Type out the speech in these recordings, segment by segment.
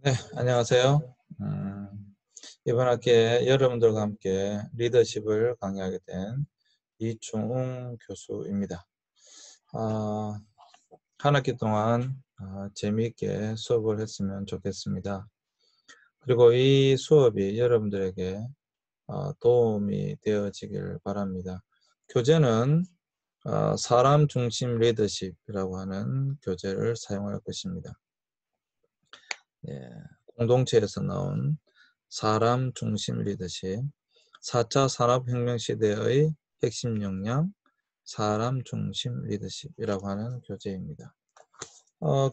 네, 안녕하세요. 이번 학기에 여러분들과 함께 리더십을 강의하게 된 이충웅 교수입니다. 아, 한 학기 동안 재미있게 수업을 했으면 좋겠습니다. 그리고 이 수업이 여러분들에게 도움이 되어지길 바랍니다. 교재는 사람 중심 리더십이라고 하는 교재를 사용할 것입니다. 예, 공동체에서 나온 사람 중심 리더십, 4차 산업혁명 시대의 핵심 역량, 사람 중심 리더십이라고 하는 교재입니다.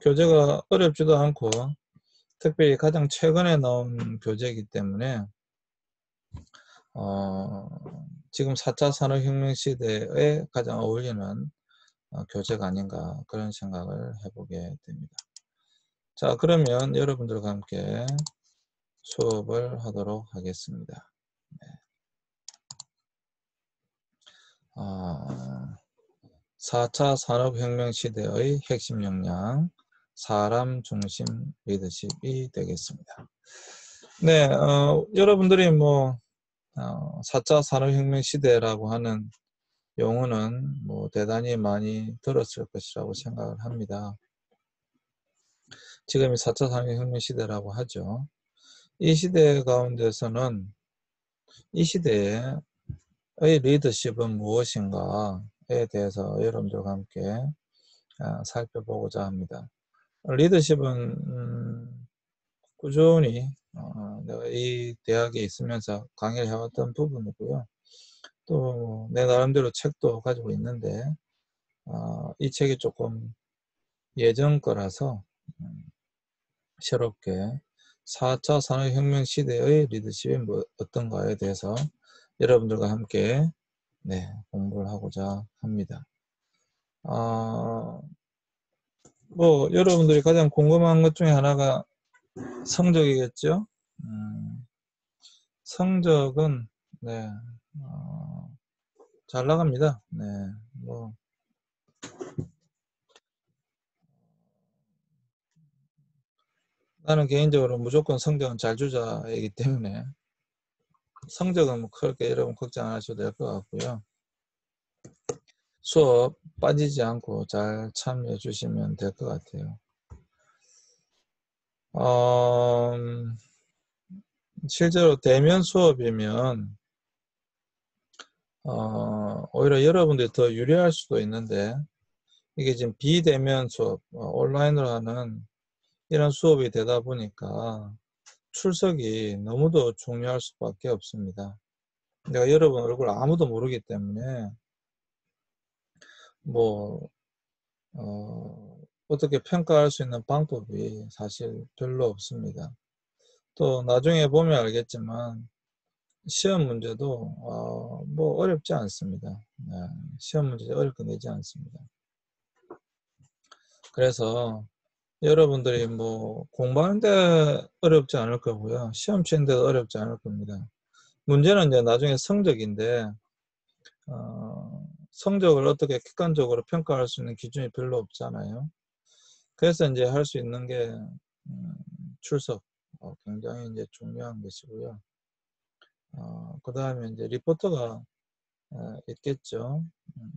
교재가 어렵지도 않고 특별히 가장 최근에 나온 교재이기 때문에 지금 4차 산업혁명 시대에 가장 어울리는 교재가 아닌가 그런 생각을 해보게 됩니다. 자, 그러면 여러분들과 함께 수업을 하도록 하겠습니다. 네. 4차 산업혁명 시대의 핵심 역량, 사람 중심 리더십이 되겠습니다. 네, 여러분들이 4차 산업혁명 시대라고 하는 용어는 대단히 많이 들었을 것이라고 생각을 합니다. 지금이 4차 산업혁명 시대라고 하죠. 이 시대 가운데서는 이 시대의 리더십은 무엇인가에 대해서 여러분들과 함께 살펴보고자 합니다. 리더십은 꾸준히 내가 이 대학에 있으면서 강의를 해왔던 부분이고요. 또 내 나름대로 책도 가지고 있는데 이 책이 조금 예전 거라서 새롭게 4차 산업혁명 시대의 리더십이 어떤가에 대해서 여러분들과 함께 공부를 하고자 합니다. 여러분들이 가장 궁금한 것 중에 하나가 성적이겠죠? 성적은 잘 나갑니다. 나는 개인적으로 무조건 성적은 잘 주자이기 때문에 성적은 그렇게 여러분 걱정 안 하셔도 될 것 같고요. 수업 빠지지 않고 잘 참여해 주시면 될 것 같아요. 실제로 대면 수업이면 오히려 여러분들이 더 유리할 수도 있는데 이게 지금 비대면 수업, 온라인으로 하는 이런 수업이 되다 보니까 출석이 너무도 중요할 수밖에 없습니다. 내가 여러분 얼굴 아무도 모르기 때문에 어떻게 평가할 수 있는 방법이 사실 별로 없습니다. 또 나중에 보면 알겠지만 시험 문제도 어렵지 않습니다. 시험 문제 어렵게 내지 않습니다. 그래서 여러분들이 공부하는데 어렵지 않을 거고요. 시험 치는데도 어렵지 않을 겁니다. 문제는 이제 나중에 성적인데 성적을 어떻게 객관적으로 평가할 수 있는 기준이 별로 없잖아요. 그래서 이제 할 수 있는 게 출석 굉장히 이제 중요한 것이고요. 그 다음에 이제 리포터가 있겠죠.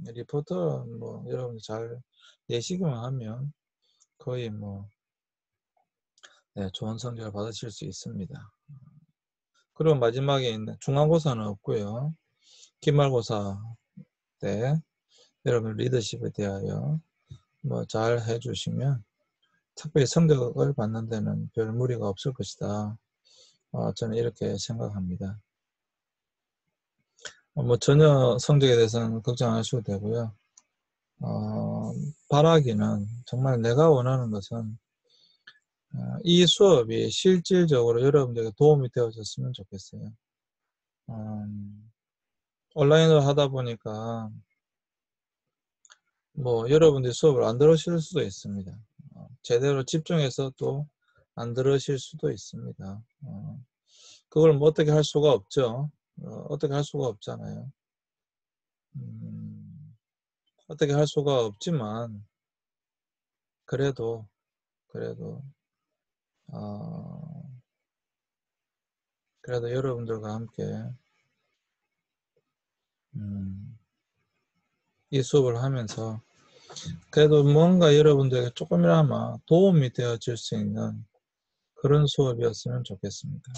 리포터 여러분 잘 내시기만 하면 거의 좋은 성적을 받으실 수 있습니다. 그리고 마지막에 있는 중간고사는 없고요. 기말고사 때 여러분 리더십에 대하여 잘 해주시면 특별히 성적을 받는 데는 별 무리가 없을 것이다. 저는 이렇게 생각합니다. 전혀 성적에 대해서는 걱정 안 하셔도 되고요. 바라기는 정말 내가 원하는 것은 이 수업이 실질적으로 여러분들에게 도움이 되어졌으면 좋겠어요. 온라인으로 하다 보니까 여러분들이 수업을 안 들으실 수도 있습니다. 제대로 집중해서 또 안 들으실 수도 있습니다. 그걸 어떻게 할 수가 없죠. 어떻게 할 수가 없잖아요. 어떻게 할 수가 없지만 그래도 그래도 여러분들과 함께 이 수업을 하면서 그래도 뭔가 여러분들에게 조금이나마 도움이 되어질 수 있는 그런 수업이었으면 좋겠습니다.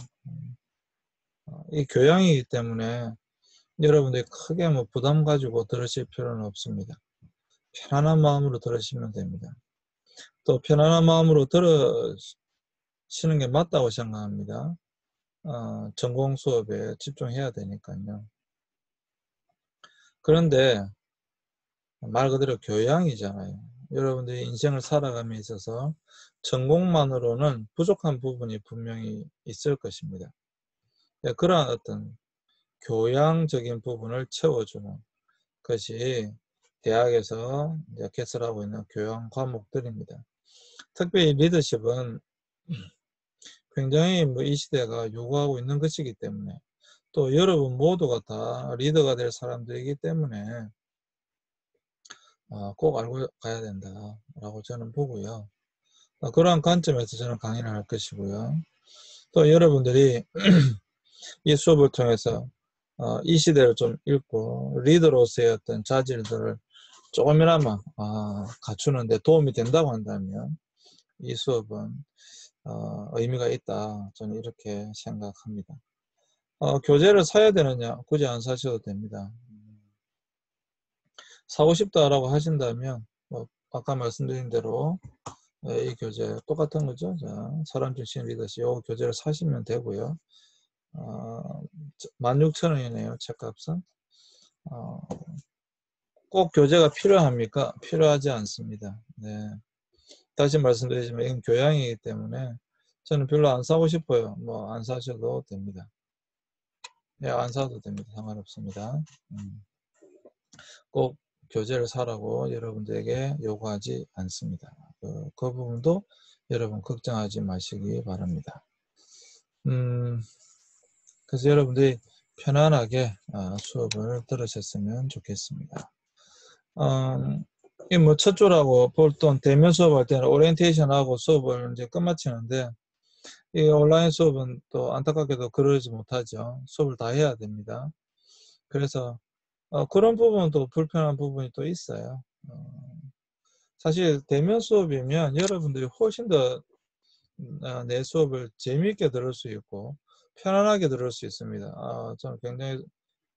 이 교양이기 때문에 여러분들이 크게 뭐 부담 가지고 들으실 필요는 없습니다. 편안한 마음으로 들으시면 됩니다. 또 편안한 마음으로 들으시는 게 맞다고 생각합니다. 전공 수업에 집중해야 되니까요. 그런데 말 그대로 교양이잖아요. 여러분들이 인생을 살아감에 있어서 전공만으로는 부족한 부분이 분명히 있을 것입니다. 그러한 어떤 교양적인 부분을 채워주는 것이 대학에서 이제 개설하고 있는 교양 과목들입니다. 특별히 리더십은 굉장히 이 시대가 요구하고 있는 것이기 때문에 또 여러분 모두가 다 리더가 될 사람들이기 때문에 꼭 알고 가야 된다라고 저는 보고요. 그러한 관점에서 저는 강의를 할 것이고요. 또 여러분들이 이 수업을 통해서 이 시대를 좀 읽고 리더로서의 어떤 자질들을 조금이나마 갖추는 데 도움이 된다고 한다면 이 수업은 의미가 있다. 저는 이렇게 생각합니다. 교재를 사야 되느냐? 굳이 안 사셔도 됩니다. 사고 싶다라고 하신다면 아까 말씀드린 대로 이 교재 똑같은 거죠. 자, 사람 중심 리더십 이 교재를 사시면 되고요. 16,000원이네요. 책값은. 꼭 교재가 필요합니까? 필요하지 않습니다. 네. 다시 말씀드리지만 이건 교양이기 때문에 저는 별로 안 사고 싶어요. 뭐 안 사셔도 됩니다. 네, 안 사도 됩니다. 상관없습니다. 꼭 교재를 사라고 여러분들에게 요구하지 않습니다. 그 부분도 여러분 걱정하지 마시기 바랍니다. 그래서 여러분들이 편안하게 수업을 들으셨으면 좋겠습니다. 이 뭐 첫 조라고 보통 대면 수업할 때는 오리엔테이션하고 수업을 이제 끝마치는데 이 온라인 수업은 또 안타깝게도 그러지 못하죠. 수업을 다 해야 됩니다. 그래서 그런 부분도 불편한 부분이 또 있어요. 사실 대면 수업이면 여러분들이 훨씬 더 내 수업을 재미있게 들을 수 있고 편안하게 들을 수 있습니다. 저는 굉장히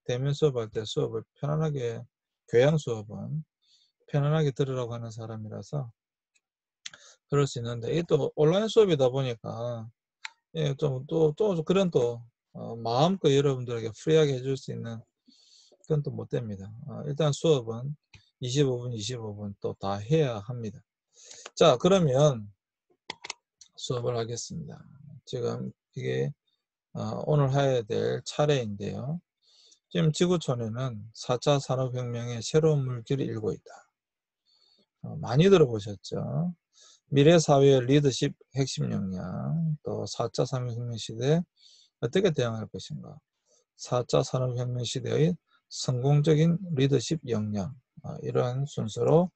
대면 수업할 때 수업을 편안하게 교양 수업은 편안하게 들으라고 하는 사람이라서 그럴 수 있는데 이 또 온라인 수업이다 보니까 또 그런 또 마음껏 여러분들에게 프리하게 해줄 수 있는 그건 또 못 됩니다. 일단 수업은 25분 또 다 해야 합니다. 자, 그러면 수업을 하겠습니다. 지금 이게 오늘 해야 될 차례인데요. 지금 지구촌에는 4차 산업혁명의 새로운 물길이 일고 있다. 많이 들어보셨죠? 미래사회의 리더십 핵심 역량, 또 4차 산업혁명 시대에 어떻게 대응할 것인가, 4차 산업혁명 시대의 성공적인 리더십 역량, 이러한 순서로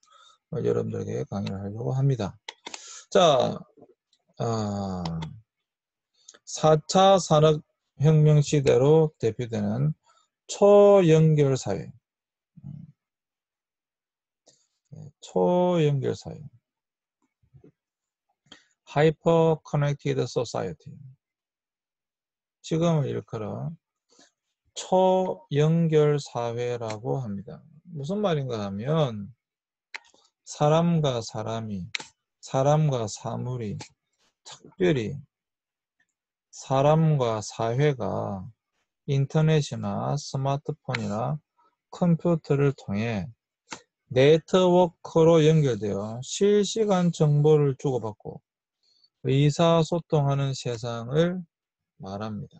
여러분들에게 강의를 하려고 합니다. 자, 4차 산업혁명 시대로 대표되는 초연결사회, 초연결사회, 하이퍼 커넥티드 소사이어티, 지금을 일컬어 초연결사회라고 합니다. 무슨 말인가 하면 사람과 사람이, 사람과 사물이, 특별히 사람과 사회가 인터넷이나 스마트폰이나 컴퓨터를 통해 네트워크로 연결되어 실시간 정보를 주고받고 의사소통하는 세상을 말합니다.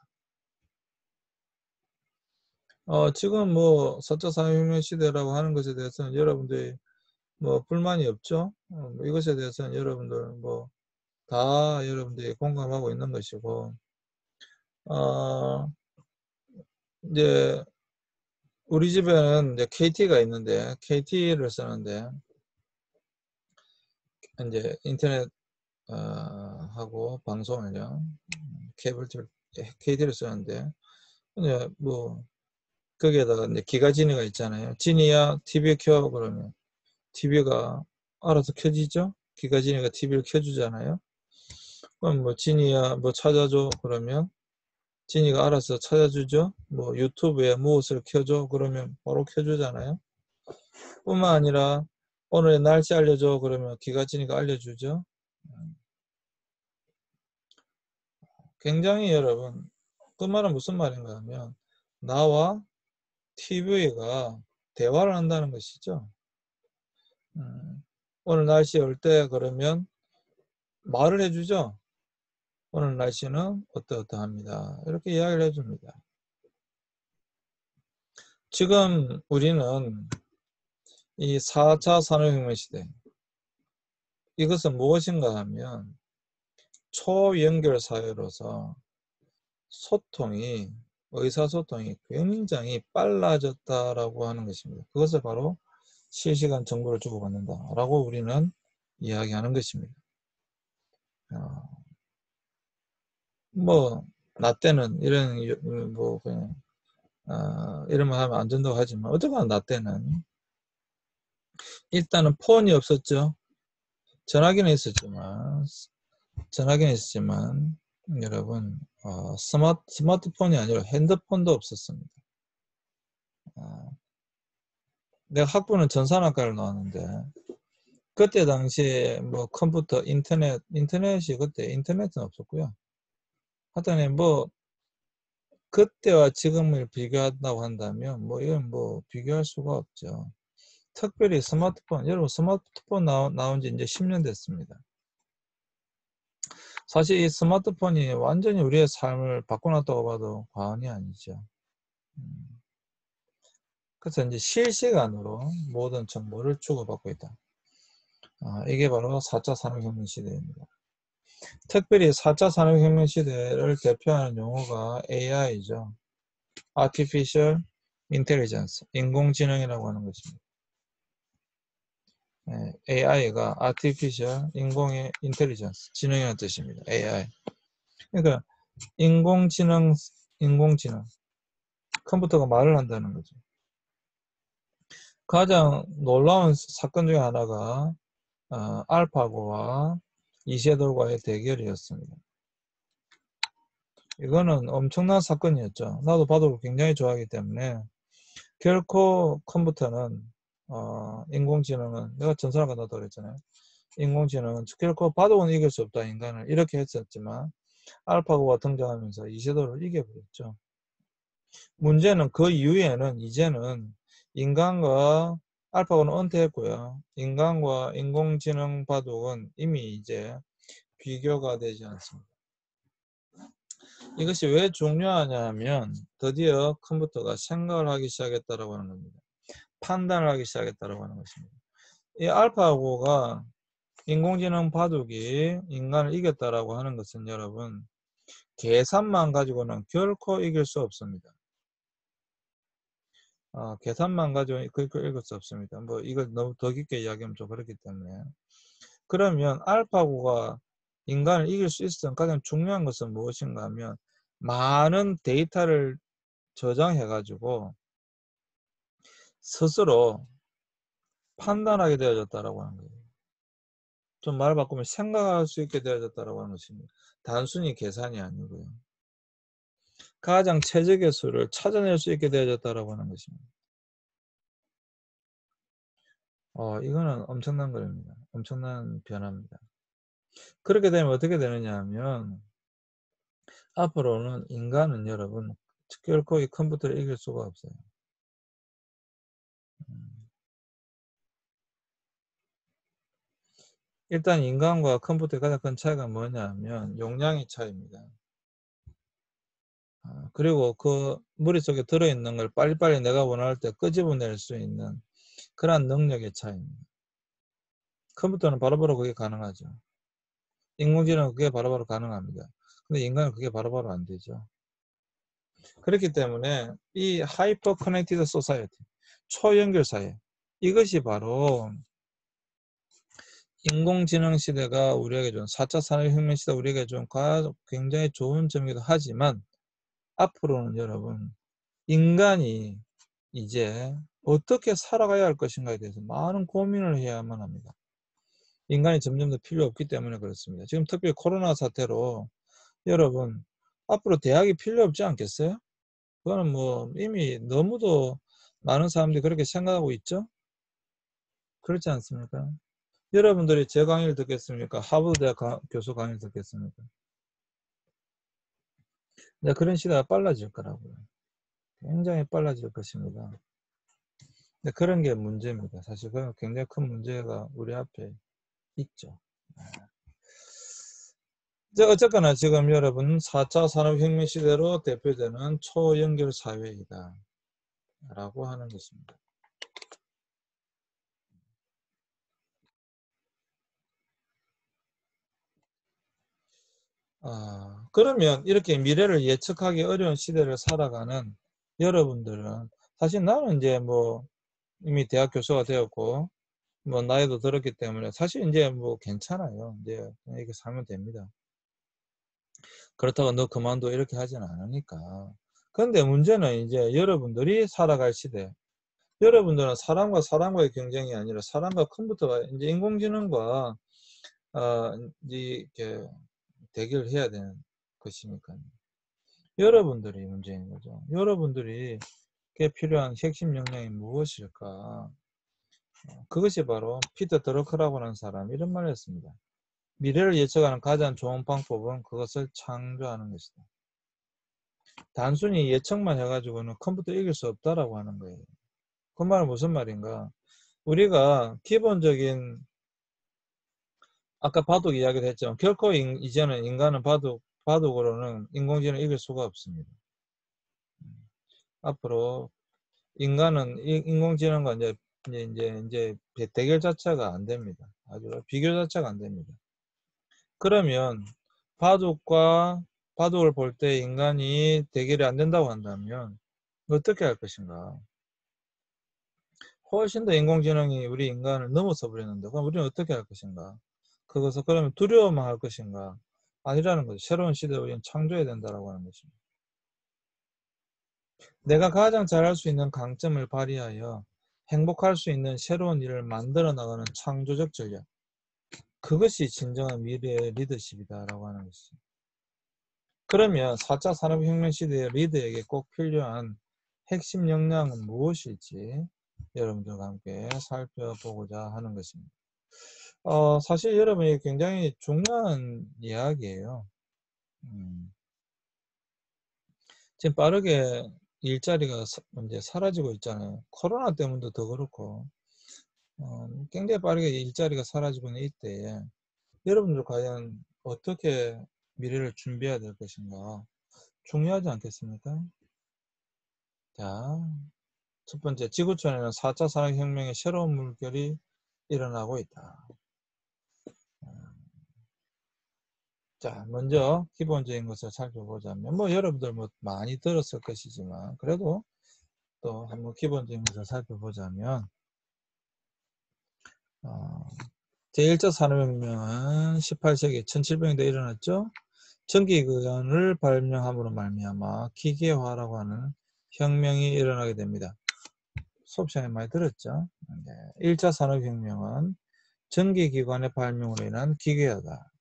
지금 뭐 4차 산업혁명 시대라고 하는 것에 대해서는 여러분들이 뭐 불만이 없죠? 이것에 대해서는 여러분들 뭐 다 여러분들이 공감하고 있는 것이고, 이제 우리 집에는 이제 KT가 있는데 KT를 쓰는데 이제 인터넷 하고 방송을요. 케이블 KT를 쓰는데 이제 뭐 거기에다가 이제 기가 지니가 있잖아요. 지니야 TV 켜 그러면 TV가 알아서 켜지죠. 기가 지니가 TV를 켜주잖아요. 그럼 뭐 지니야 뭐 찾아줘 그러면 지니가 알아서 찾아주죠. 뭐 유튜브에 무엇을 켜줘 그러면 바로 켜주잖아요. 뿐만 아니라 오늘의 날씨 알려줘 그러면 기가 지니가 알려주죠. 굉장히 여러분 그 말은 무슨 말인가 하면 나와 TV가 대화를 한다는 것이죠. 오늘 날씨 어때 그러면 말을 해주죠. 오늘 날씨는 어떠어떠합니다. 이렇게 이야기를 해줍니다. 지금 우리는 이 4차 산업혁명 시대 이것은 무엇인가 하면 초연결 사회로서 소통이 의사소통이 굉장히 빨라졌다라고 하는 것입니다. 그것을 바로 실시간 정보를 주고받는다라고 우리는 이야기하는 것입니다. 뭐 나 때는 이런 뭐 그냥 이런 말 하면 안 된다고 하지만 어쨌거나 나 때는 일단은 폰이 없었죠. 전화기는 있었지만 여러분 스마트폰이 아니라 핸드폰도 없었습니다. 내가 학부는 전산학과를 나왔는데 그때 당시에 뭐 컴퓨터 인터넷이 그때 인터넷은 없었고요. 하여튼 뭐 그때와 지금을 비교한다고 한다면 뭐 이건 뭐 비교할 수가 없죠. 특별히 스마트폰, 여러분 스마트폰 나온 지 이제 10년 됐습니다. 사실 이 스마트폰이 완전히 우리의 삶을 바꿔놨다고 봐도 과언이 아니죠. 그래서 이제 실시간으로 모든 정보를 주고받고 있다. 이게 바로 4차 산업혁명 시대입니다. 특별히 4차 산업혁명 시대를 대표하는 용어가 AI죠. Artificial Intelligence, 인공지능이라고 하는 것입니다. AI가 Artificial, 인공의 Intelligence, 지능이라는 뜻입니다. AI. 그러니까 인공지능, 컴퓨터가 말을 한다는 거죠. 가장 놀라운 사건 중에 하나가 알파고와 이세돌과의 대결이었습니다. 이거는 엄청난 사건이었죠. 나도 바둑을 굉장히 좋아하기 때문에 결코 컴퓨터는 인공지능은 내가 전설을 간다고 그랬잖아요. 인공지능은 결코 바둑은 이길 수 없다 인간을 이렇게 했었지만 알파고가 등장하면서 이세돌을 이겨버렸죠. 문제는 그 이후에는 이제는 인간과 알파고는 은퇴했고요. 인간과 인공지능 바둑은 이미 이제 비교가 되지 않습니다. 이것이 왜 중요하냐 하면 드디어 컴퓨터가 생각을 하기 시작했다고 하는 겁니다. 판단을 하기 시작했다고 하는 것입니다. 이 알파고가 인공지능 바둑이 인간을 이겼다라고 하는 것은 여러분 계산만 가지고는 결코 이길 수 없습니다. 계산만 가지고 결코 이길 수 없습니다. 뭐 이걸 너무 더 깊게 이야기하면 좀 그렇기 때문에 그러면 알파고가 인간을 이길 수 있었던 가장 중요한 것은 무엇인가 하면 많은 데이터를 저장해 가지고 스스로 판단하게 되어졌다라고 하는 거예요. 좀 말 바꾸면 생각할 수 있게 되어졌다라고 하는 것입니다. 단순히 계산이 아니고요. 가장 최적의 수를 찾아낼 수 있게 되어졌다라고 하는 것입니다. 이거는 엄청난 거입니다. 엄청난 변화입니다. 그렇게 되면 어떻게 되느냐 하면 앞으로는 인간은 여러분 결코 이 컴퓨터를 이길 수가 없어요. 일단 인간과 컴퓨터의 가장 큰 차이가 뭐냐 하면 용량의 차이입니다. 그리고 그 머릿속에 들어있는 걸 빨리빨리 내가 원할 때 끄집어낼 수 있는 그러한 능력의 차이입니다. 컴퓨터는 바로바로 그게 가능하죠. 인공지능은 그게 바로바로 가능합니다. 근데 인간은 그게 바로바로 안 되죠. 그렇기 때문에 이 하이퍼 커넥티드 소사이어티, 초연결 사회, 이것이 바로 인공지능 시대가 우리에게 준 4차 산업혁명 시대 우리에게 준 굉장히 좋은 점이기도 하지만 앞으로는 여러분 인간이 이제 어떻게 살아가야 할 것인가에 대해서 많은 고민을 해야만 합니다. 인간이 점점 더 필요 없기 때문에 그렇습니다. 지금 특별히 코로나 사태로 여러분 앞으로 대학이 필요 없지 않겠어요? 그거는 뭐 이미 너무도 많은 사람들이 그렇게 생각하고 있죠? 그렇지 않습니까? 여러분들이 제 강의를 듣겠습니까? 하버드 대학 교수 강의를 듣겠습니까? 네, 그런 시대가 빨라질 거라고요. 굉장히 빨라질 것입니다. 네, 그런 게 문제입니다. 사실 그건 굉장히 큰 문제가 우리 앞에 있죠. 어쨌거나 지금 여러분 4차 산업혁명 시대로 대표되는 초연결 사회이다 라고 하는 것입니다. 그러면 이렇게 미래를 예측하기 어려운 시대를 살아가는 여러분들은 사실 나는 이제 뭐 이미 대학 교수가 되었고 뭐 나이도 들었기 때문에 사실 이제 뭐 괜찮아요. 이제 그냥 이렇게 살면 됩니다. 그렇다고 너 그만둬 이렇게 하진 않으니까. 그런데 문제는 이제 여러분들이 살아갈 시대. 여러분들은 사람과 사람과의 경쟁이 아니라 사람과 컴퓨터가 이제 인공지능과 이제 이렇게 대결을 해야 되는 것이니까요. 여러분들이 문제인 거죠. 여러분들이 필요한 핵심 역량이 무엇일까? 그것이 바로 피터 드러커라고 하는 사람이 이런 말을 했습니다. 미래를 예측하는 가장 좋은 방법은 그것을 창조하는 것이다. 단순히 예측만 해가지고는 컴퓨터 이길 수 없다라고 하는 거예요. 그 말은 무슨 말인가? 우리가 기본적인 아까 바둑 이야기를 했지만 결코 이제는 인간은 바둑으로는 인공지능을 이길 수가 없습니다. 앞으로 인간은 인공지능과 이제 대결 자체가 안 됩니다. 아주 비교 자체가 안 됩니다. 그러면 바둑을 볼 때 인간이 대결이 안 된다고 한다면 어떻게 할 것인가? 훨씬 더 인공지능이 우리 인간을 넘어서 버렸는데 그럼 우리는 어떻게 할 것인가? 그것을 그러면 두려워만 할 것인가? 아니라는 거죠. 새로운 시대를 우리는 창조해야 된다라고 하는 것입니다. 내가 가장 잘할 수 있는 강점을 발휘하여 행복할 수 있는 새로운 일을 만들어 나가는 창조적 전략. 그것이 진정한 미래의 리더십이다라고 하는 것이죠. 그러면 4차 산업혁명 시대의 리더에게 꼭 필요한 핵심 역량은 무엇일지 여러분들과 함께 살펴보고자 하는 것입니다. 사실 여러분이 굉장히 중요한 이야기예요. 지금 빠르게 일자리가 이제 사라지고 있잖아요. 코로나 때문에도 더 그렇고 굉장히 빠르게 일자리가 사라지고 있는 이때에 여러분들 과연 어떻게 미래를 준비해야 될 것인가 중요하지 않겠습니까? 자, 첫 번째, 지구촌에는 4차 산업혁명의 새로운 물결이 일어나고 있다. 자, 먼저 기본적인 것을 살펴보자면 뭐 여러분들 뭐 많이 들었을 것이지만 그래도 또 한번 기본적인 것을 살펴보자면 제1차 산업혁명은 18세기 1700년대에 일어났죠. 전기관을 발명함으로 말미암아 기계화라고 하는 혁명이 일어나게 됩니다. 수업 시간에 많이 들었죠. 1차 산업혁명은 전기기관의 발명으로 인한 기계화다.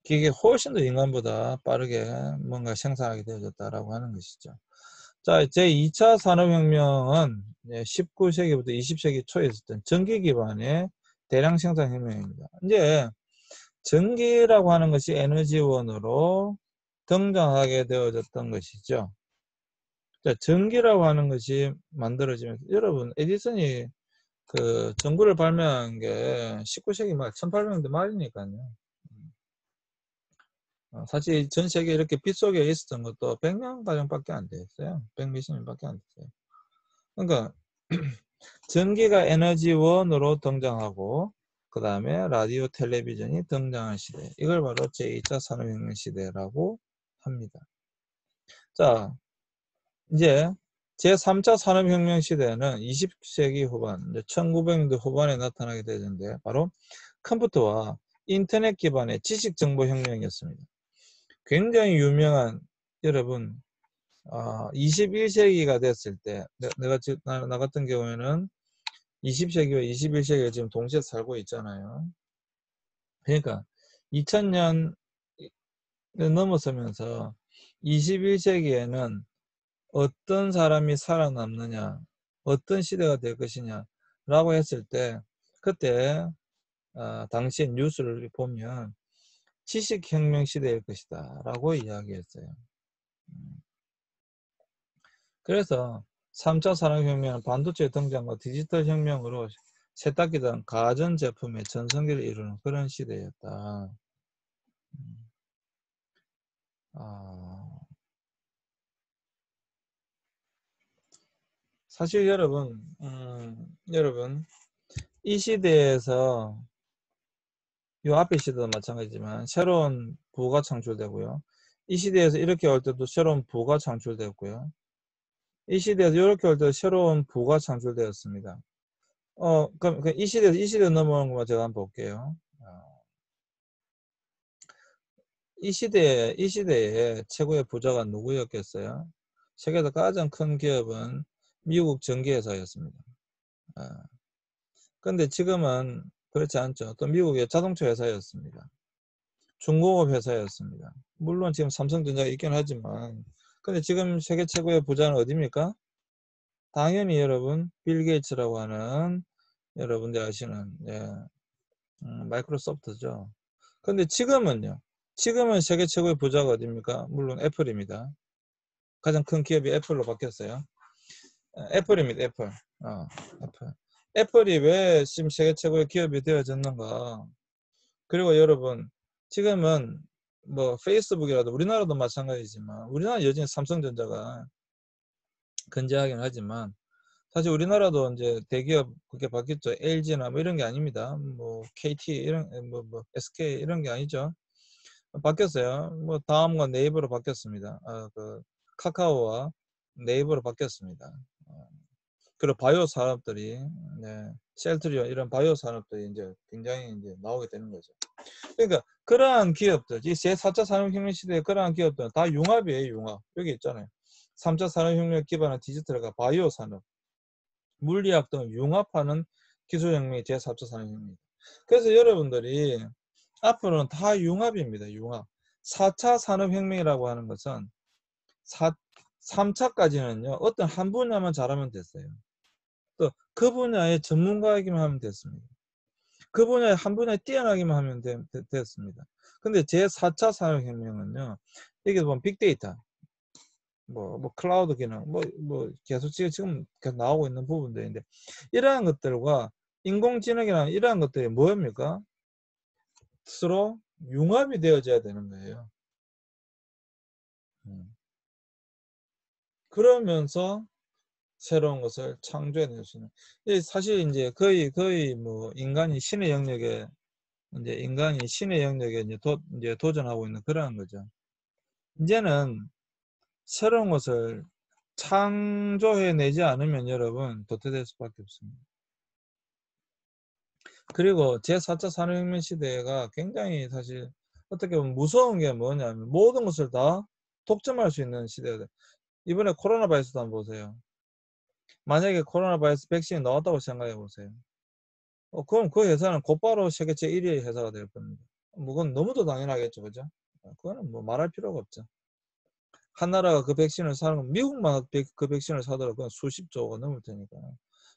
기계 훨씬 더 인간보다 빠르게 뭔가 생산하게 되어졌다라고 하는 것이죠. 자, 제2차 산업혁명은 19세기부터 20세기 초에 있었던 전기 기반의 대량 생산 혁명입니다. 이제 전기라고 하는 것이 에너지원으로 등장하게 되어졌던 것이죠. 자, 전기라고 하는 것이 만들어지면서 여러분 에디슨이 그 전구를 발명한 게 19세기 말 1800년대 말이니까요. 사실 전 세계에 이렇게 빗속에 있었던 것도 100년 가량밖에 안 됐어요. 100몇십 년밖에 안 됐어요. 그러니까 전기가 에너지원으로 등장하고 그 다음에 라디오 텔레비전이 등장한 시대, 이걸 바로 제2차 산업혁명 시대라고 합니다. 자, 이제 제3차 산업혁명 시대에는 20세기 후반, 1900년대 후반에 나타나게 되는데 바로 컴퓨터와 인터넷 기반의 지식정보혁명이었습니다. 굉장히 유명한 여러분 21세기가 됐을 때 나 같은 경우에는 20세기와 21세기가 지금 동시에 살고 있잖아요. 그러니까 2000년 넘어서면서 21세기에는 어떤 사람이 살아남느냐, 어떤 시대가 될 것이냐 라고 했을 때 그때 당시의 뉴스를 보면 지식혁명 시대일 것이다 라고 이야기했어요. 그래서 3차 산업혁명은 반도체 등장과 디지털 혁명으로 세탁기 등 가전제품의 전성기를 이루는 그런 시대였다. 사실 여러분 이 시대에서 요 앞의 시대도 마찬가지지만 새로운 부가 창출되고요. 이 시대에서 이렇게 올 때도 새로운 부가 창출되었고요. 이 시대에서 이렇게 올 때도 새로운 부가 창출되었습니다. 그럼 이 시대에서 이 시대 넘어오는 것만 제가 한번 볼게요. 이 시대에 최고의 부자가 누구였겠어요? 세계에서 가장 큰 기업은 미국 전기회사였습니다. 근데 지금은 그렇지 않죠. 또 미국의 자동차 회사였습니다. 중공업 회사였습니다. 물론 지금 삼성전자가 있긴 하지만 근데 지금 세계 최고의 부자는 어디입니까? 당연히 여러분 빌 게이츠라고 하는 여러분들 아시는 마이크로소프트죠. 근데 지금은요. 지금은 세계 최고의 부자가 어디입니까? 물론 애플입니다. 가장 큰 기업이 애플로 바뀌었어요. 애플입니다. 애플. 애플. 애플이 왜 지금 세계 최고의 기업이 되어졌는가? 그리고 여러분 지금은 뭐 페이스북이라도 우리나라도 마찬가지지만 우리나라 여전히 삼성전자가 근제하긴 하지만 사실 우리나라도 이제 대기업 그렇게 바뀌었죠. LG나 뭐 이런 게 아닙니다. 뭐 KT 이런 뭐 SK 이런 게 아니죠. 바뀌었어요. 뭐 다음과 네이버로 바뀌었습니다. 그 카카오와 네이버로 바뀌었습니다. 그리고 바이오 산업들이 셀트리온 이런 바이오 산업들이 이제 굉장히 이제 나오게 되는 거죠. 그러니까 그러한 기업들, 이 제4차 산업혁명 시대의 그러한 기업들은 다 융합이에요. 융합. 여기 있잖아요. 3차 산업혁명 기반한 디지털과 바이오 산업, 물리학 등을 융합하는 기술혁명이 제4차 산업혁명입니다. 그래서 여러분들이 앞으로는 다 융합입니다. 융합. 4차 산업혁명이라고 하는 것은 3차까지는요. 어떤 한 분야만 잘하면 됐어요. 또 그 분야의 전문가이기만 하면 됐습니다. 그 분야에 한 분야에 뛰어나기만 하면 됐습니다. 근데 제4차 산업혁명은요. 여기 보면 빅데이터, 뭐 클라우드 기능, 뭐 계속 지금 계속 나오고 있는 부분들인데 이러한 것들과 인공지능이나 이러한 것들이 뭐입니까? 서로 융합이 되어져야 되는 거예요. 그러면서 새로운 것을 창조해낼 수 있는. 사실 이제 거의 뭐 인간이 신의 영역에 이제 도전하고 있는 그러한 거죠. 이제는 새로운 것을 창조해내지 않으면 여러분 도태될 수밖에 없습니다. 그리고 제4차 산업혁명 시대가 굉장히 사실 어떻게 보면 무서운 게 뭐냐면 모든 것을 다 독점할 수 있는 시대가 이번에 코로나 바이러스도 한번 보세요. 만약에 코로나 바이러스 백신이 나왔다고 생각해 보세요. 그럼 그 회사는 곧바로 세계 제1위 회사가 될 겁니다. 뭐 그건 너무도 당연하겠죠. 그죠? 그거는 뭐 말할 필요가 없죠. 한 나라가 그 백신을 사는 건 미국만 그 백신을 사더라도 그건 수십조가 넘을 테니까.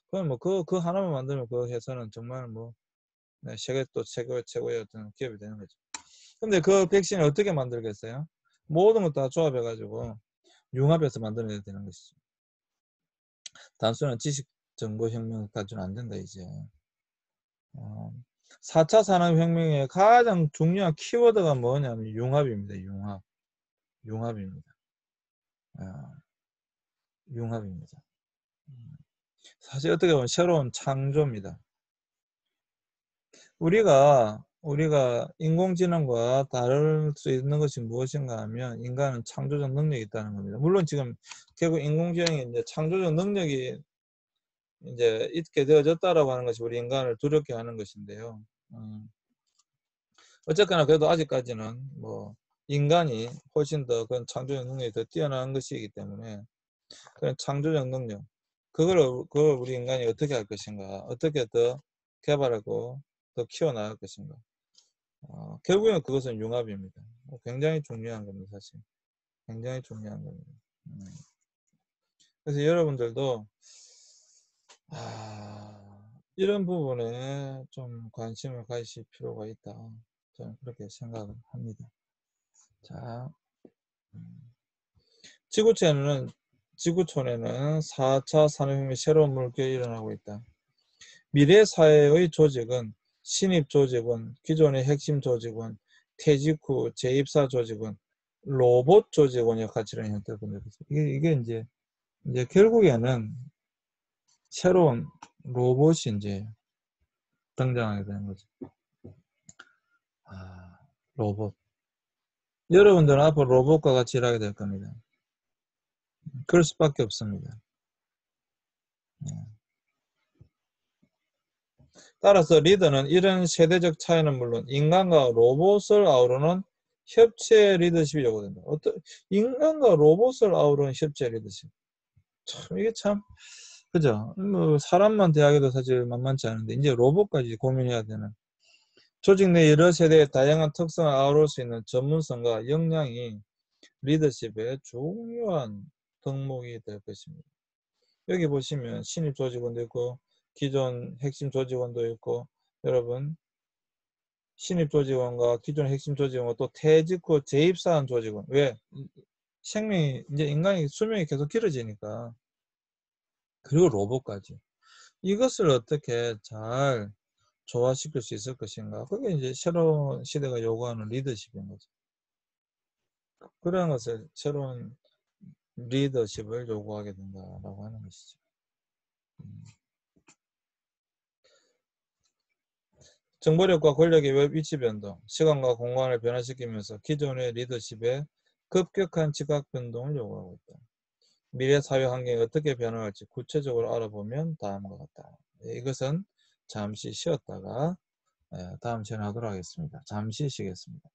그럼 뭐 그 하나만 만들면 그 회사는 정말 뭐 세계 또 최고의 어떤 기업이 되는 거죠. 근데 그 백신을 어떻게 만들겠어요? 모든 것 다 조합해가지고 융합해서 만들어야 되는 것이죠. 단순한 지식 정보 혁명 가지고는 안 된다 이제. 4차 산업혁명의 가장 중요한 키워드가 뭐냐면 융합입니다. 융합입니다. 융합입니다. 사실 어떻게 보면 새로운 창조입니다. 우리가 우리가 인공지능과 다를 수 있는 것이 무엇인가 하면 인간은 창조적 능력이 있다는 겁니다. 물론 지금 결국 인공지능이 이제 창조적 능력이 이제 있게 되어졌다라고 하는 것이 우리 인간을 두렵게 하는 것인데요. 어쨌거나 그래도 아직까지는 뭐 인간이 훨씬 더 그런 창조적 능력이 더 뛰어난 것이기 때문에 그런 창조적 능력 그걸 우리 인간이 어떻게 할 것인가, 어떻게 더 개발하고 더 키워나갈 것인가. 결국에는 그것은 융합입니다. 굉장히 중요한 겁니다, 사실. 굉장히 중요한 겁니다. 그래서 여러분들도 이런 부분에 좀 관심을 가지실 필요가 있다. 저는 그렇게 생각을 합니다. 자, 지구촌에는 4차 산업혁명의 새로운 물결이 일어나고 있다. 미래 사회의 조직은 신입 조직은, 기존의 핵심 조직은, 퇴직 후 재입사 조직은, 로봇 조직원의 가치라는 형태로 분류됐어요. 이게 이제 결국에는 새로운 로봇이 이제 등장하게 되는 거죠. 로봇. 여러분들은 앞으로 로봇과 같이 일하게 될 겁니다. 그럴 수밖에 없습니다. 따라서 리더는 이런 세대적 차이는 물론 인간과 로봇을 아우르는 협체 리더십이 요구된다. 인간과 로봇을 아우르는 협체 리더십. 참 이게 참 그죠? 뭐 사람만 대하기도 사실 만만치 않은데 이제 로봇까지 고민해야 되는 조직 내 여러 세대의 다양한 특성을 아우를 수 있는 전문성과 역량이 리더십의 중요한 덕목이 될 것입니다. 여기 보시면 신입 조직원도 있고 기존 핵심 조직원도 있고 여러분 신입 조직원과 기존 핵심 조직원 또 퇴직 후 재입사한 조직원 왜? 생명이 이제 인간의 수명이 계속 길어지니까 그리고 로봇까지 이것을 어떻게 잘 조화시킬 수 있을 것인가 그게 이제 새로운 시대가 요구하는 리더십인 거죠. 그런 것을 새로운 리더십을 요구하게 된다라고 하는 것이죠. 정보력과 권력의 위치 변동, 시간과 공간을 변화시키면서 기존의 리더십에 급격한 지각 변동을 요구하고 있다. 미래 사회 환경이 어떻게 변화할지 구체적으로 알아보면 다음과 같다. 이것은 잠시 쉬었다가 다음 시간에 하도록 하겠습니다. 잠시 쉬겠습니다.